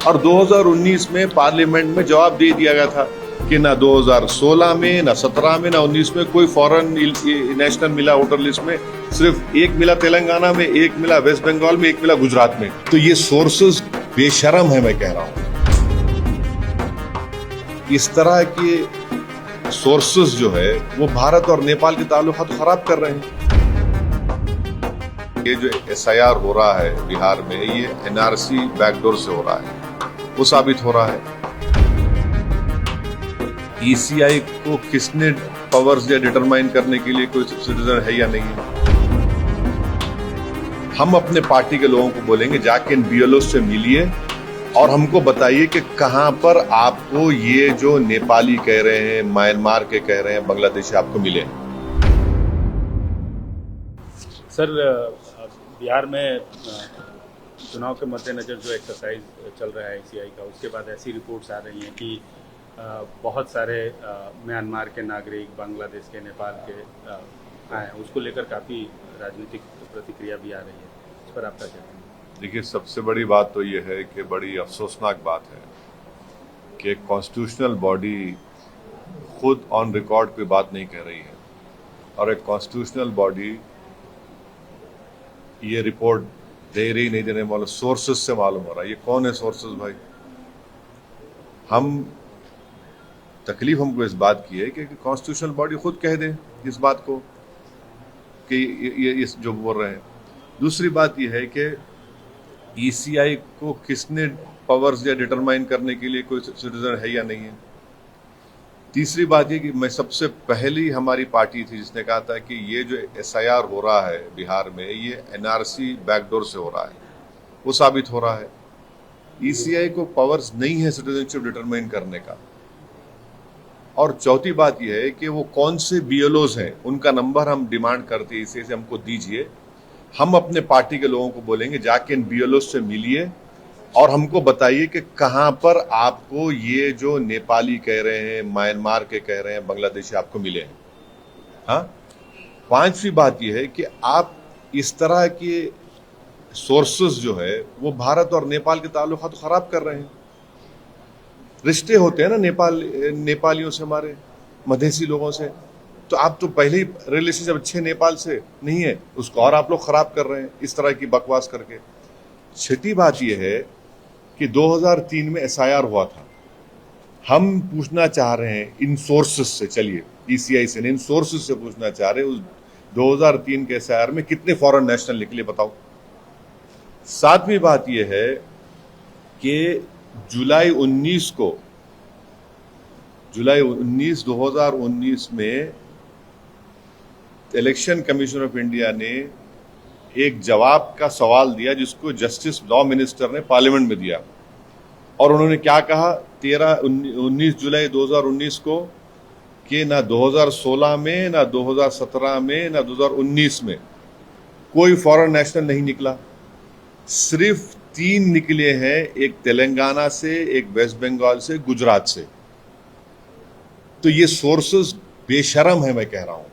और 2019 में पार्लियामेंट में जवाब दे दिया गया था कि ना 2016 में, ना 17 में, ना 19 में कोई फॉरेन नेशनल मिला वोटर लिस्ट में। सिर्फ एक मिला तेलंगाना में, एक मिला वेस्ट बंगाल में, एक मिला गुजरात में। तो ये सोर्सेज बेशरम है, मैं कह रहा हूं। इस तरह के सोर्सेज जो है वो भारत और नेपाल के ताल्लुकात खराब कर रहे हैं। ये जो SIR हो रहा है बिहार में, ये NRC बैकडोर से हो रहा है, वो साबित हो रहा है। ECI को किसने पावर्स दिया डिटरमाइन करने के लिए कोई सिटीजन है या नहीं है? हम अपने पार्टी के लोगों को बोलेंगे जाके इन BLO से मिलिए और हमको बताइए कि कहां पर आपको ये जो नेपाली कह रहे हैं, म्यांमार के कह रहे हैं, बांग्लादेशी आपको मिले। सर, बिहार में चुनाव के मद्देनजर जो एक्सरसाइज चल रहा है ECI का, उसके बाद ऐसी रिपोर्ट्स आ रही हैं कि बहुत सारे म्यांमार के नागरिक, बांग्लादेश के, नेपाल के आए हैं। उसको लेकर काफ़ी राजनीतिक प्रतिक्रिया भी आ रही है। इस पर आपका क्या कहना है? देखिए, सबसे बड़ी बात तो ये है कि बड़ी अफसोसनाक बात है कि कॉन्स्टिट्यूशनल बॉडी खुद ऑन रिकॉर्ड कोई बात नहीं कह रही है और एक कॉन्स्टिट्यूशनल बॉडी ये रिपोर्ट दे रही नहीं देने वाले सोर्सेज से मालूम हो रहा है। ये कौन है सोर्सेज भाई? तकलीफ हमको इस बात की है कि कॉन्स्टिट्यूशनल बॉडी खुद कह दे इस बात को कि ये इस जो बोल रहे हैं। दूसरी बात ये है कि ECI को किसने पावर्स दिया डिटरमाइन करने के लिए कोई सिटीजन है या नहीं है। तीसरी बात ये कि मैं सबसे पहली हमारी पार्टी थी जिसने कहा था कि ये जो SIR हो रहा है बिहार में, ये NRC बैकडोर से हो रहा है, वो साबित हो रहा है। ECI को पावर्स नहीं है सिटीजनशिप डिटरमाइन करने का। और चौथी बात यह है कि वो कौन से BLOs हैं, उनका नंबर हम डिमांड करते हैं, इसे हमको दीजिए। हम अपने पार्टी के लोगों को बोलेंगे जाके इन BLOs से मिलिए और हमको बताइए कि कहां पर आपको ये जो नेपाली कह रहे हैं, म्यांमार के कह रहे हैं, बांग्लादेशी आपको मिले हैं। हाँ, पांचवी बात यह है कि आप इस तरह के सोर्सेज जो है वो भारत और नेपाल के ताल्लुकात खराब कर रहे हैं। रिश्ते होते हैं ना नेपालियों से, हमारे मधेसी लोगों से, तो आप तो पहले ही रिलेशनशिप अच्छे नेपाल से नहीं है, उसको और आप लोग खराब कर रहे हैं इस तरह की बकवास करके। छठी बात यह है कि 2003 में SIR हुआ था। हम पूछना चाह रहे हैं इन सोर्सेस से, चलिए ECI से नहीं, इन सोर्सेस से पूछना चाह रहे हैं उस 2003 के SIR में कितने फॉरेन नेशनल निकले बताओ। सातवीं बात यह है कि जुलाई 19 2019 में इलेक्शन कमीशन ऑफ इंडिया ने एक जवाब का सवाल दिया जिसको जस्टिस लॉ मिनिस्टर ने पार्लियामेंट में दिया, और उन्होंने क्या कहा 19 जुलाई 2019 को कि ना 2016 में, ना 2017 में, ना 2019 में कोई फॉरेन नेशनल नहीं निकला। सिर्फ 3 निकले हैं, एक तेलंगाना से, एक वेस्ट बंगाल से, गुजरात से। तो ये सोर्सेज बेशरम है, मैं कह रहा हूं,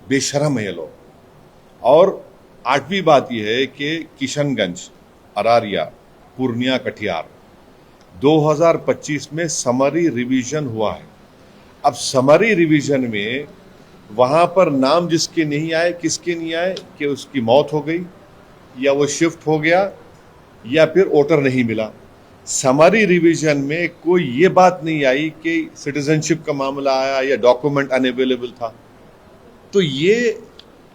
बेशरम है ये लोग। और 8वीं बात यह है कि किशनगंज, अरारिया, पूर्णिया, कटिहार 2025 में समरी रिवीजन हुआ है। अब समरी रिवीजन में वहां पर नाम जिसके नहीं आए, किसके नहीं आए कि उसकी मौत हो गई या वो शिफ्ट हो गया या फिर वोटर नहीं मिला। समरी रिवीजन में कोई ये बात नहीं आई कि सिटीजनशिप का मामला आया या डॉक्यूमेंट अनअवेलेबल था। तो ये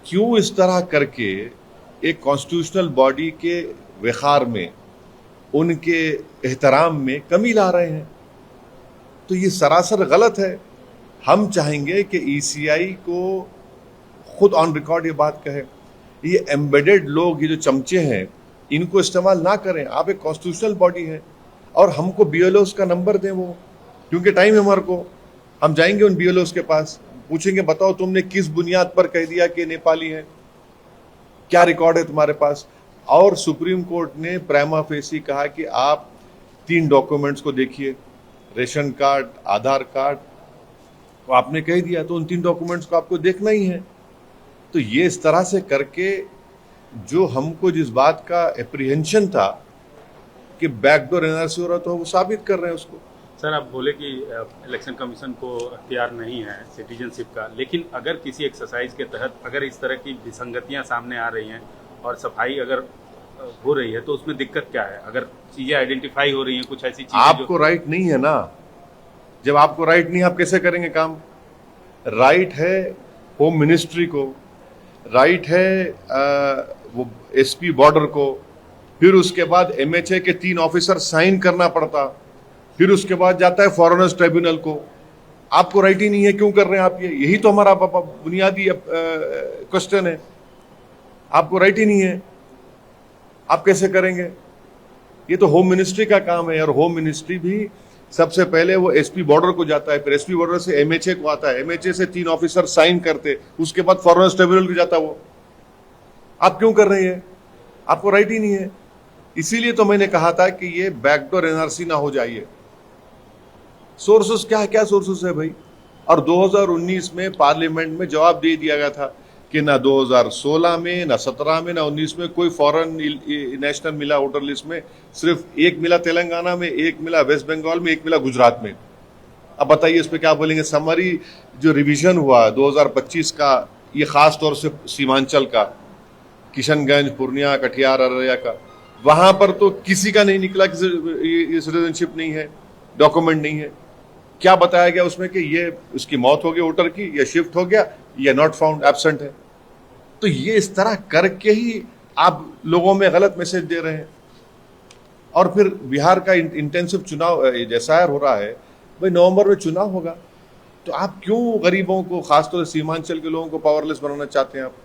क्यों इस तरह करके एक कॉन्स्टिट्यूशनल बॉडी के वक़ार में, उनके एहतराम में कमी ला रहे हैं? तो ये सरासर गलत है। हम चाहेंगे कि ECI को खुद ऑन रिकॉर्ड ये बात कहे। ये एम्बेडेड लोग, ये जो चमचे हैं, इनको इस्तेमाल ना करें। आप एक कॉन्स्टिट्यूशनल बॉडी है और हमको BLOs का नंबर दें वो, क्योंकि टाइम है हमारे को। हम जाएंगे उन BLOs के पास, पूछेंगे बताओ तुमने किस बुनियाद पर कह दिया कि नेपाली है, क्या रिकॉर्ड है तुम्हारे पास। और सुप्रीम कोर्ट ने प्राइमा फेसी कहा कि आप 3 डॉक्यूमेंट्स को देखिए, रेशन कार्ड, आधार कार्ड, तो आपने कह दिया तो उन 3 डॉक्यूमेंट्स को आपको देखना ही है। तो ये इस तरह से करके जो हमको जिस बात का एप्रीहेंशन था कि बैकडोर एनआरसी हो रहा तो वो साबित कर रहे हैं उसको। सर आप बोले कि इलेक्शन कमीशन को अख्तियार नहीं है सिटीजनशिप का, लेकिन अगर किसी एक्सरसाइज के तहत अगर इस तरह की विसंगतियां सामने आ रही हैं और सफाई अगर हो रही है तो उसमें दिक्कत क्या है? अगर चीजें आइडेंटिफाई हो रही हैं, कुछ ऐसी चीजें आपको राइट नहीं है ना। जब आपको राइट नहीं है आप कैसे करेंगे काम? राइट है होम मिनिस्ट्री को, राइट है वो एसपी बॉर्डर को, फिर उसके बाद एमएचए के 3 ऑफिसर साइन करना पड़ता, फिर उसके बाद जाता है फॉरेनर्स ट्रिब्यूनल को। आपको राइट ही नहीं है, क्यों कर रहे हैं आप ये? यही तो हमारा बुनियादी क्वेश्चन है। आपको राइट ही नहीं है, आप कैसे करेंगे? ये तो होम मिनिस्ट्री का काम है, और होम मिनिस्ट्री भी सबसे पहले वो एसपी बॉर्डर को जाता है, फिर एसपी बॉर्डर से एमएचए को आता है, एमएचए से 3 ऑफिसर साइन करते, उसके बाद फॉरेनर्स ट्रिब्यूनल को जाता वो। आप क्यों कर रहे हैं? आपको राइट ही नहीं है। इसीलिए तो मैंने कहा था कि ये बैकडोर एनआरसी ना हो जाइए। सोर्सेस क्या सोर्सेस है भाई? और 2019 में पार्लियामेंट में जवाब दे दिया गया था कि ना 2016 में, ना 17 में, ना 19 में कोई फॉरेन नेशनल मिला वोटर लिस्ट में। सिर्फ एक मिला तेलंगाना में, एक मिला वेस्ट बंगाल में, एक मिला गुजरात में। अब बताइए इस पे क्या बोलेंगे? समरी जो रिवीजन हुआ 2025 का, ये खास तौर से सीमांचल का, किशनगंज, पूर्णिया, कटिहार, अररिया का, वहां पर तो किसी का नहीं निकला कि ये सिटीजनशिप नहीं है, डॉक्यूमेंट नहीं है। क्या बताया गया उसमें कि ये उसकी मौत हो गई वोटर की, या शिफ्ट हो गया, या नॉट फाउंड, एब्सेंट है। तो ये इस तरह करके ही आप लोगों में गलत मैसेज दे रहे हैं। और फिर बिहार का इंटेंसिव चुनाव एसआईआर हो रहा है भाई, नवंबर में चुनाव होगा, तो आप क्यों गरीबों को, खासतौर से सीमांचल के लोगों को पावरलेस बनाना चाहते हैं आप?